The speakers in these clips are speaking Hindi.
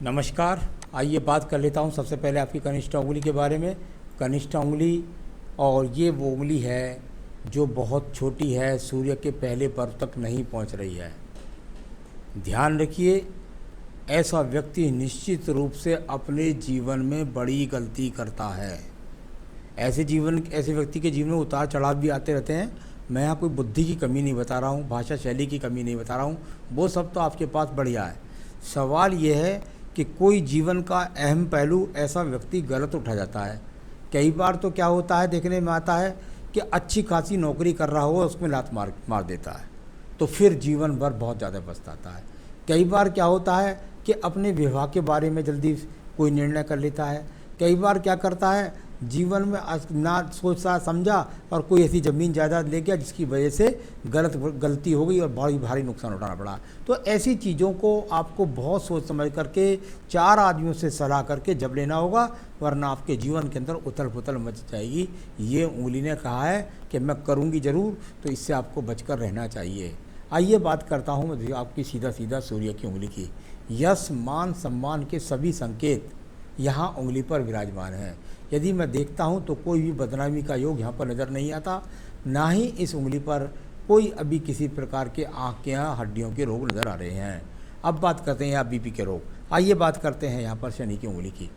नमस्कार। आइए बात कर लेता हूँ सबसे पहले आपकी कनिष्ठ उंगली के बारे में। कनिष्ठ उंगली और ये वो उंगली है जो बहुत छोटी है, सूर्य के पहले पर्व तक नहीं पहुँच रही है। ध्यान रखिए, ऐसा व्यक्ति निश्चित रूप से अपने जीवन में बड़ी गलती करता है। ऐसे व्यक्ति के जीवन में उतार चढ़ाव भी आते रहते हैं। मैं यहाँ कोई बुद्धि की कमी नहीं बता रहा हूँ, भाषा शैली की कमी नहीं बता रहा हूँ, वो सब तो आपके पास बढ़िया है। सवाल ये है कि कोई जीवन का अहम पहलू ऐसा व्यक्ति गलत उठा जाता है। कई बार तो क्या होता है, देखने में आता है कि अच्छी खासी नौकरी कर रहा हो, उसमें लात मार देता है, तो फिर जीवन भर बहुत ज़्यादा पछताता है। कई बार क्या होता है कि अपने विवाह के बारे में जल्दी कोई निर्णय कर लेता है। कई बार क्या करता है, जीवन में ना सोचा समझा और कोई ऐसी ज़मीन जायदाद ले गया जिसकी वजह से गलती हो गई और बड़ी भारी नुकसान उठाना पड़ा। तो ऐसी चीज़ों को आपको बहुत सोच समझ करके 4 आदमियों से सलाह करके जब लेना होगा, वरना आपके जीवन के अंदर उथल पुथल मच जाएगी। ये उंगली ने कहा है कि मैं करूँगी ज़रूर, तो इससे आपको बचकर रहना चाहिए। आइए बात करता हूँ आपकी सीधा सूर्य की उंगली की। यश, मान, सम्मान के सभी संकेत यहाँ उंगली पर विराजमान हैं। यदि मैं देखता हूँ तो कोई भी बदनामी का योग यहाँ पर नज़र नहीं आता, ना ही इस उंगली पर कोई अभी किसी प्रकार के आँख के यहाँ हड्डियों के रोग नज़र आ रहे हैं। अब बात करते हैं यहाँ बीपी के रोग। आइए बात करते हैं यहाँ पर शनि की उंगली की।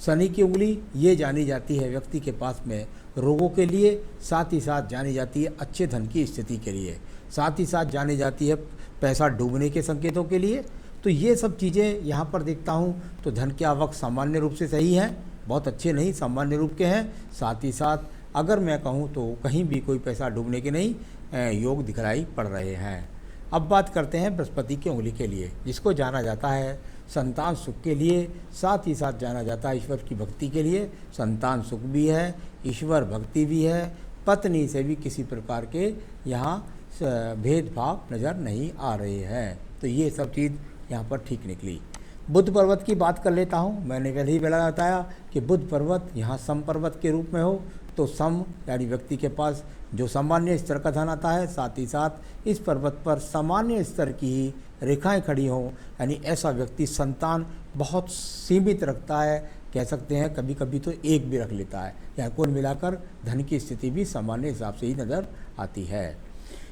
शनि की उंगली ये जानी जाती है व्यक्ति के पास में रोगों के लिए, साथ ही साथ जानी जाती है अच्छे धन की स्थिति के लिए, साथ ही साथ जानी जाती है पैसा डूबने के संकेतों के लिए। तो ये सब चीज़ें यहाँ पर देखता हूँ तो धन की आवक सामान्य रूप से सही है, बहुत अच्छे नहीं, सामान्य रूप के हैं। साथ ही साथ अगर मैं कहूँ तो कहीं भी कोई पैसा डूबने के नहीं योग दिखलाई पड़ रहे हैं। अब बात करते हैं बृहस्पति की उंगली के लिए, जिसको जाना जाता है संतान सुख के लिए, साथ ही साथ जाना जाता है ईश्वर की भक्ति के लिए। संतान सुख भी है, ईश्वर भक्ति भी है, पत्नी से भी किसी प्रकार के यहाँ भेदभाव नज़र नहीं आ रहे हैं। तो ये सब चीज़ यहाँ पर ठीक निकली। बुध पर्वत की बात कर लेता हूँ। मैंने पहले ही बताया कि बुध पर्वत यहाँ सम पर्वत के रूप में हो, तो सम यानी व्यक्ति के पास जो सामान्य स्तर का धन आता है, साथ ही साथ इस पर्वत पर सामान्य स्तर की ही रेखाएं खड़ी हों, यानी ऐसा व्यक्ति संतान बहुत सीमित रखता है, कह सकते हैं कभी कभी तो एक भी रख लेता है। यहाँ कुल मिलाकर धन की स्थिति भी सामान्य हिसाब से ही नज़र आती है।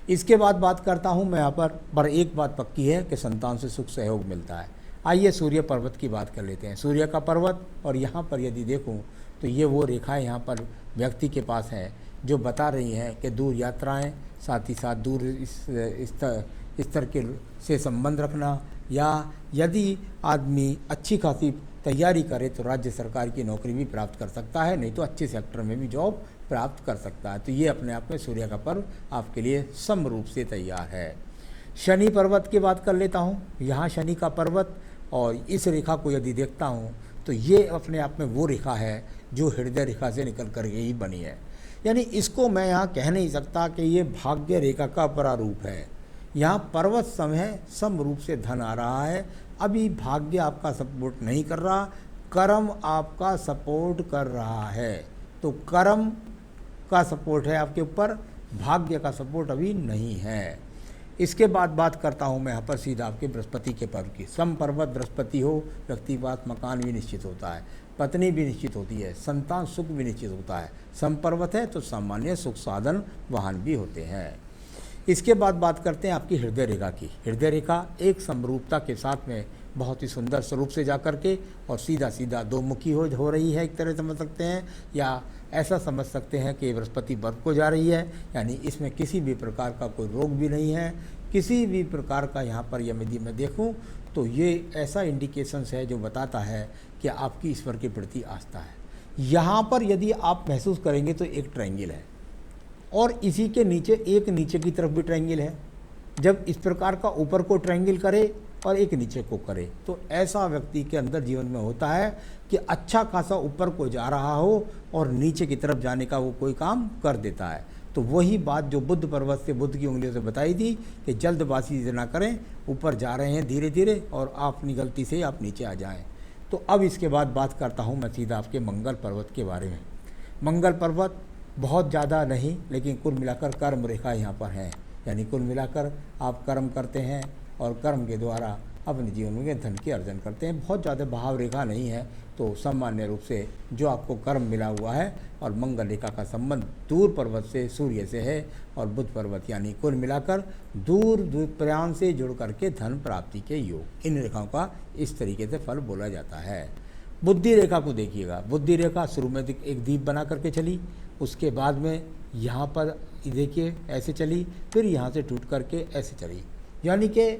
इसके बाद बात करता हूँ मैं यहाँ पर एक बात पक्की है कि संतान से सुख सहयोग मिलता है। आइए सूर्य पर्वत की बात कर लेते हैं। सूर्य का पर्वत, और यहाँ पर यदि देखूँ तो ये वो रेखाएं यहाँ पर व्यक्ति के पास हैं जो बता रही हैं कि दूर यात्राएं, साथ ही साथ दूर स्तर के से संबंध रखना, या यदि आदमी अच्छी खासी तैयारी करे तो राज्य सरकार की नौकरी भी प्राप्त कर सकता है, नहीं तो अच्छे सेक्टर में भी जॉब प्राप्त कर सकता है। तो ये अपने आप में सूर्य का पर्व आपके लिए सम रूप से तैयार है। शनि पर्वत की बात कर लेता हूँ। यहाँ शनि का पर्वत और इस रेखा को यदि देखता हूँ तो ये अपने आप में वो रेखा है जो हृदय रेखा से निकल कर ही बनी है। यानी इसको मैं यहाँ कह नहीं सकता कि ये भाग्य रेखा का प्रारूप है। यहाँ पर्वत सम है, सम रूप से धन आ रहा है। अभी भाग्य आपका सपोर्ट नहीं कर रहा, कर्म आपका सपोर्ट कर रहा है। तो कर्म का सपोर्ट है आपके ऊपर, भाग्य का सपोर्ट अभी नहीं है। इसके बाद बात करता हूँ मैं यहाँ पर सीधा आपके बृहस्पति के पर्व की। सम पर्वत बृहस्पति हो, व्यक्ति के पास मकान भी निश्चित होता है, पत्नी भी निश्चित होती है, संतान सुख भी निश्चित होता है। सम पर्वत है तो सामान्य सुख साधन वाहन भी होते हैं। इसके बाद बात करते हैं आपकी हृदय रेखा की। हृदय रेखा एक समरूपता के साथ में बहुत ही सुंदर स्वरूप से जा कर के और सीधा दो मुखी हो रही है, एक तरह समझ सकते हैं, या ऐसा समझ सकते हैं कि बृहस्पति वर्ग को जा रही है। यानी इसमें किसी भी प्रकार का कोई रोग भी नहीं है, किसी भी प्रकार का यहाँ पर यदि मैं देखूँ तो ये ऐसा इंडिकेशंस है जो बताता है कि आपकी ईश्वर के प्रति आस्था है। यहाँ पर यदि आप महसूस करेंगे तो एक ट्रायंगल है और इसी के नीचे एक नीचे की तरफ भी ट्रायंगल है। जब इस प्रकार का ऊपर को ट्रायंगल करे और एक नीचे को करे तो ऐसा व्यक्ति के अंदर जीवन में होता है कि अच्छा खासा ऊपर को जा रहा हो और नीचे की तरफ जाने का वो कोई काम कर देता है। तो वही बात जो बुध पर्वत से, बुध की उंगलियों से बताई थी कि जल्दबाजी ना करें, ऊपर जा रहे हैं धीरे धीरे और अपनी गलती से आप नीचे आ जाएं। तो अब इसके बाद बात करता हूँ मैं सीधा आपके मंगल पर्वत के बारे में। मंगल पर्वत बहुत ज़्यादा नहीं, लेकिन कुल मिलाकर कर्म रेखा यहाँ पर है। यानी कुल मिलाकर आप कर्म करते हैं और कर्म के द्वारा अपने जीवन में धन की अर्जन करते हैं। बहुत ज़्यादा भाव रेखा नहीं है, तो सामान्य रूप से जो आपको कर्म मिला हुआ है और मंगल रेखा का संबंध दूर पर्वत से सूर्य से है और बुध पर्वत, यानी कुल मिलाकर दूर दूर प्रयाण से जुड़ करके धन प्राप्ति के योग, इन रेखाओं का इस तरीके से फल बोला जाता है। बुद्धि रेखा को देखिएगा। बुद्धि रेखा शुरू में एक दीप बना करके चली, उसके बाद में यहाँ पर देखिए ऐसे चली, फिर यहाँ से टूट करके ऐसे चली, यानी कि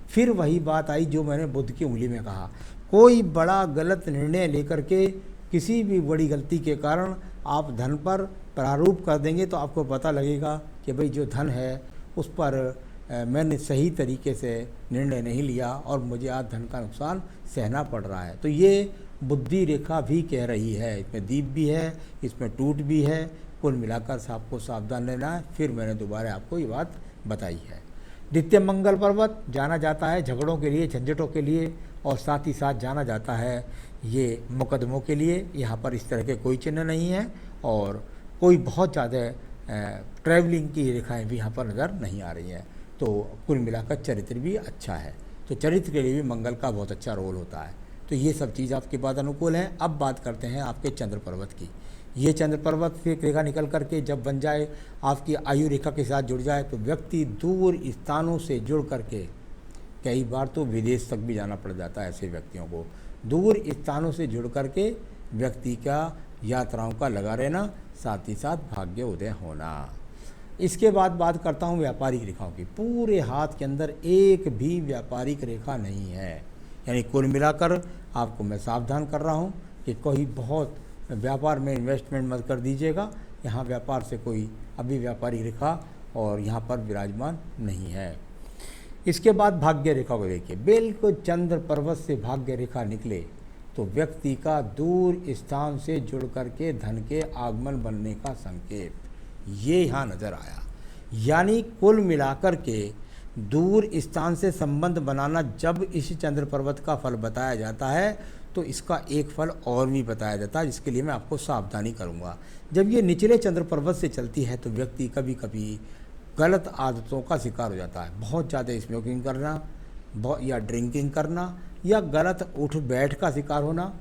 फिर वही बात आई जो मैंने बुध की उंगली में कहा। कोई बड़ा गलत निर्णय लेकर के किसी भी बड़ी गलती के कारण आप धन पर प्रारूप कर देंगे तो आपको पता लगेगा कि भाई जो धन है उस पर मैंने सही तरीके से निर्णय नहीं लिया और मुझे आज धन का नुकसान सहना पड़ रहा है। तो ये बुद्धि रेखा भी कह रही है, इसमें दीप भी है, इसमें टूट भी है। कुल मिलाकर आपको सावधान रहना है। फिर मैंने दोबारा आपको ये बात बताई है। द्वितीय मंगल पर्वत जाना जाता है झगड़ों के लिए, झंझटों के लिए, और साथ ही साथ जाना जाता है ये मुकदमों के लिए। यहाँ पर इस तरह के कोई चिन्ह नहीं है और कोई बहुत ज़्यादा ट्रैवलिंग की रेखाएं भी यहाँ पर नज़र नहीं आ रही हैं। तो कुल मिलाकर चरित्र भी अच्छा है, तो चरित्र के लिए भी मंगल का बहुत अच्छा रोल होता है। तो ये सब चीज़ आपके बाद अनुकूल है। अब बात करते हैं आपके चंद्र पर्वत की। ये चंद्र पर्वत से एक रेखा निकल करके जब बन जाए, आपकी आयु रेखा के साथ जुड़ जाए, तो व्यक्ति दूर स्थानों से जुड़ करके, कई बार तो विदेश तक भी जाना पड़ जाता है ऐसे व्यक्तियों को। दूर स्थानों से जुड़ करके व्यक्ति का यात्राओं का लगा रहना, साथ ही साथ भाग्य उदय होना। इसके बाद बात करता हूँ व्यापारिक रेखाओं की। पूरे हाथ के अंदर एक भी व्यापारिक रेखा नहीं है, यानी कुल मिलाकर आपको मैं सावधान कर रहा हूँ कि कोई बहुत व्यापार में इन्वेस्टमेंट मत कर दीजिएगा। यहाँ व्यापार से कोई अभी व्यापारिक रेखा और यहाँ पर विराजमान नहीं है। इसके बाद भाग्य रेखा को देखिए। बिल्कुल चंद्र पर्वत से भाग्य रेखा निकले तो व्यक्ति का दूर स्थान से जुड़ करके धन के आगमन बनने का संकेत ये यहाँ नज़र आया। यानी कुल मिलाकर के दूर स्थान से संबंध बनाना जब इस चंद्र पर्वत का फल बताया जाता है तो इसका एक फल और भी बताया जाता है, जिसके लिए मैं आपको सावधानी करूँगा। जब ये निचले चंद्र पर्वत से चलती है तो व्यक्ति कभी कभी गलत आदतों का शिकार हो जाता है। बहुत ज़्यादा स्मोकिंग करना, या ड्रिंकिंग करना, या गलत उठ बैठ का शिकार होना,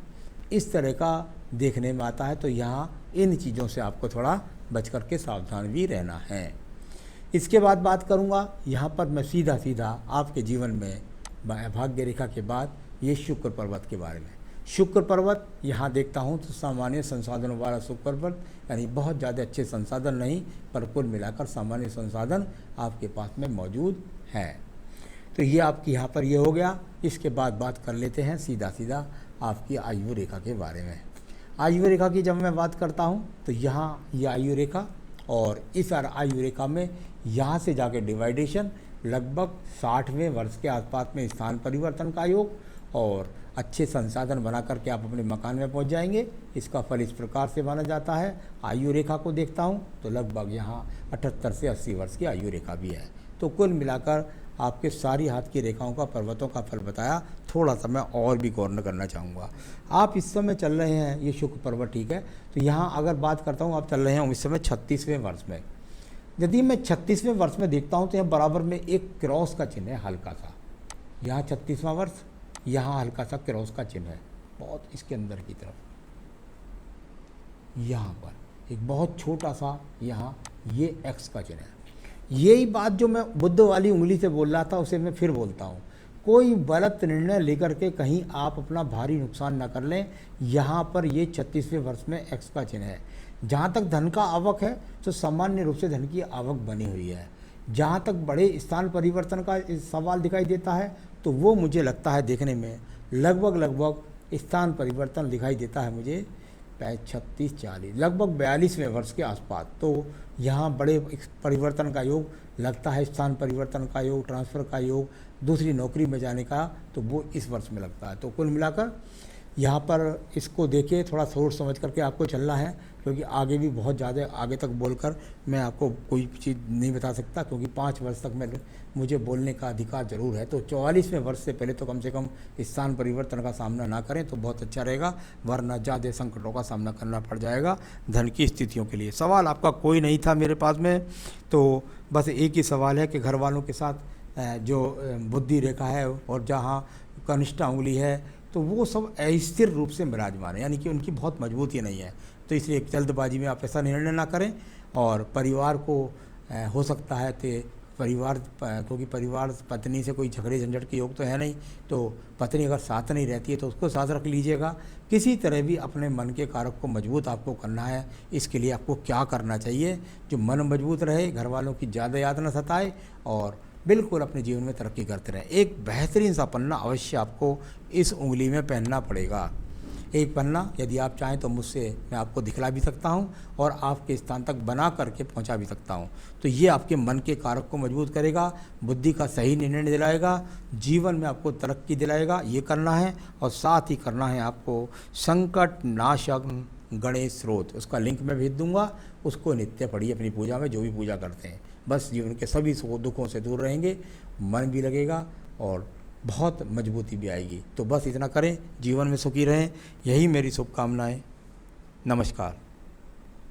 इस तरह का देखने में आता है। तो यहाँ इन चीज़ों से आपको थोड़ा बच कर के सावधान भी रहना है। इसके बाद बात करूँगा यहाँ पर मैं सीधा आपके जीवन में भाग्य रेखा के बाद ये शुक्र पर्वत के बारे में। शुक्र पर्वत यहाँ देखता हूँ तो सामान्य संसाधनों वाला शुक्र पर्वत, यानी बहुत ज़्यादा अच्छे संसाधन नहीं, पर कुल मिलाकर सामान्य संसाधन आपके पास में मौजूद है। तो ये आपकी यहाँ पर ये हो गया। इसके बाद बात कर लेते हैं सीधा आपकी आयु रेखा के बारे में। आयु रेखा की जब मैं बात करता हूँ तो यहाँ ये आयु रेखा, और इस आयु रेखा में यहाँ से जाके डिवाइडेशन लगभग 60वें वर्ष के आसपास में स्थान परिवर्तन का योग, और अच्छे संसाधन बना करके आप अपने मकान में पहुंच जाएंगे। इसका फल इस प्रकार से माना जाता है। आयु रेखा को देखता हूं तो लगभग यहाँ 78 से 80 वर्ष की आयु रेखा भी है। तो कुल मिलाकर आपके सारी हाथ की रेखाओं का पर्वतों का फल बताया। थोड़ा सा मैं और भी गौर करना चाहूँगा। आप इस समय चल रहे हैं ये शुक्र पर्वत, ठीक है। तो यहाँ अगर बात करता हूँ, आप चल रहे हैं इस समय 36वें वर्ष में। यदि मैं 36वें वर्ष में देखता हूँ तो यहाँ बराबर में एक क्रॉस का चिन्ह है हल्का सा। यहाँ 36वां वर्ष, यहाँ हल्का सा क्रॉस का चिन्ह है बहुत इसके अंदर की तरफ। यहाँ पर एक बहुत छोटा सा यहाँ ये एक्स का चिन्ह है। यही बात जो मैं बुद्ध वाली उंगली से बोल रहा था उसे मैं फिर बोलता हूँ। कोई गलत निर्णय लेकर के कहीं आप अपना भारी नुकसान न कर लें। यहाँ पर ये 36वें वर्ष में एक्स का चिन्ह है। जहाँ तक धन का आवक है तो सामान्य रूप से धन की आवक बनी हुई है। जहाँ तक बड़े स्थान परिवर्तन का सवाल दिखाई देता है तो वो मुझे लगता है देखने में लगभग स्थान परिवर्तन दिखाई देता है मुझे 36-40 लगभग 42वें वर्ष के आसपास। तो यहाँ बड़े परिवर्तन का योग लगता है, स्थान परिवर्तन का योग, ट्रांसफ़र का योग, दूसरी नौकरी में जाने का, तो वो इस वर्ष में लगता है। तो कुल मिलाकर यहाँ पर इसको देखिए, थोड़ा सोच समझ करके आपको चलना है, क्योंकि आगे भी बहुत ज़्यादा आगे तक बोलकर मैं आपको कोई चीज़ नहीं बता सकता, क्योंकि 5 वर्ष तक मुझे बोलने का अधिकार ज़रूर है। तो 44वें वर्ष से पहले तो कम से कम स्थान परिवर्तन का सामना ना करें तो बहुत अच्छा रहेगा, वरना ज़्यादा संकटों का सामना करना पड़ जाएगा धन की स्थितियों के लिए। सवाल आपका कोई नहीं था मेरे पास में, तो बस एक ही सवाल है कि घर वालों के साथ जो बुद्धि रेखा है और जहाँ कनिष्ठा उंगली है तो वो सब अस्थिर रूप से विराजमान है, यानी कि उनकी बहुत मजबूती नहीं है। तो इसलिए जल्दबाजी में आप ऐसा निर्णय ना करें। और परिवार को हो सकता है कि क्योंकि परिवार पत्नी से कोई झगड़े झंझट के योग तो है नहीं, तो पत्नी अगर साथ नहीं रहती है तो उसको साथ रख लीजिएगा। किसी तरह भी अपने मन के कारक को मजबूत आपको करना है। इसके लिए आपको क्या करना चाहिए, जो मन मजबूत रहे, घर वालों की ज़्यादा याद न सताए और बिल्कुल अपने जीवन में तरक्की करते रहें। एक बेहतरीन सा पन्ना अवश्य आपको इस उंगली में पहनना पड़ेगा। एक पन्ना यदि आप चाहें तो मुझसे मैं आपको दिखला भी सकता हूं और आपके स्थान तक बना करके पहुंचा भी सकता हूं। तो ये आपके मन के कारक को मजबूत करेगा, बुद्धि का सही निर्णय दिलाएगा, जीवन में आपको तरक्की दिलाएगा। ये करना है और साथ ही करना है आपको संकट नाशक गणेश स्रोत, उसका लिंक मैं भेज दूंगा। उसको नित्य पढ़िए अपनी पूजा में, जो भी पूजा करते हैं। बस जीवन के सभी दुखों से दूर रहेंगे, मन भी लगेगा और बहुत मजबूती भी आएगी। तो बस इतना करें, जीवन में सुखी रहें, यही मेरी शुभकामनाएं। नमस्कार।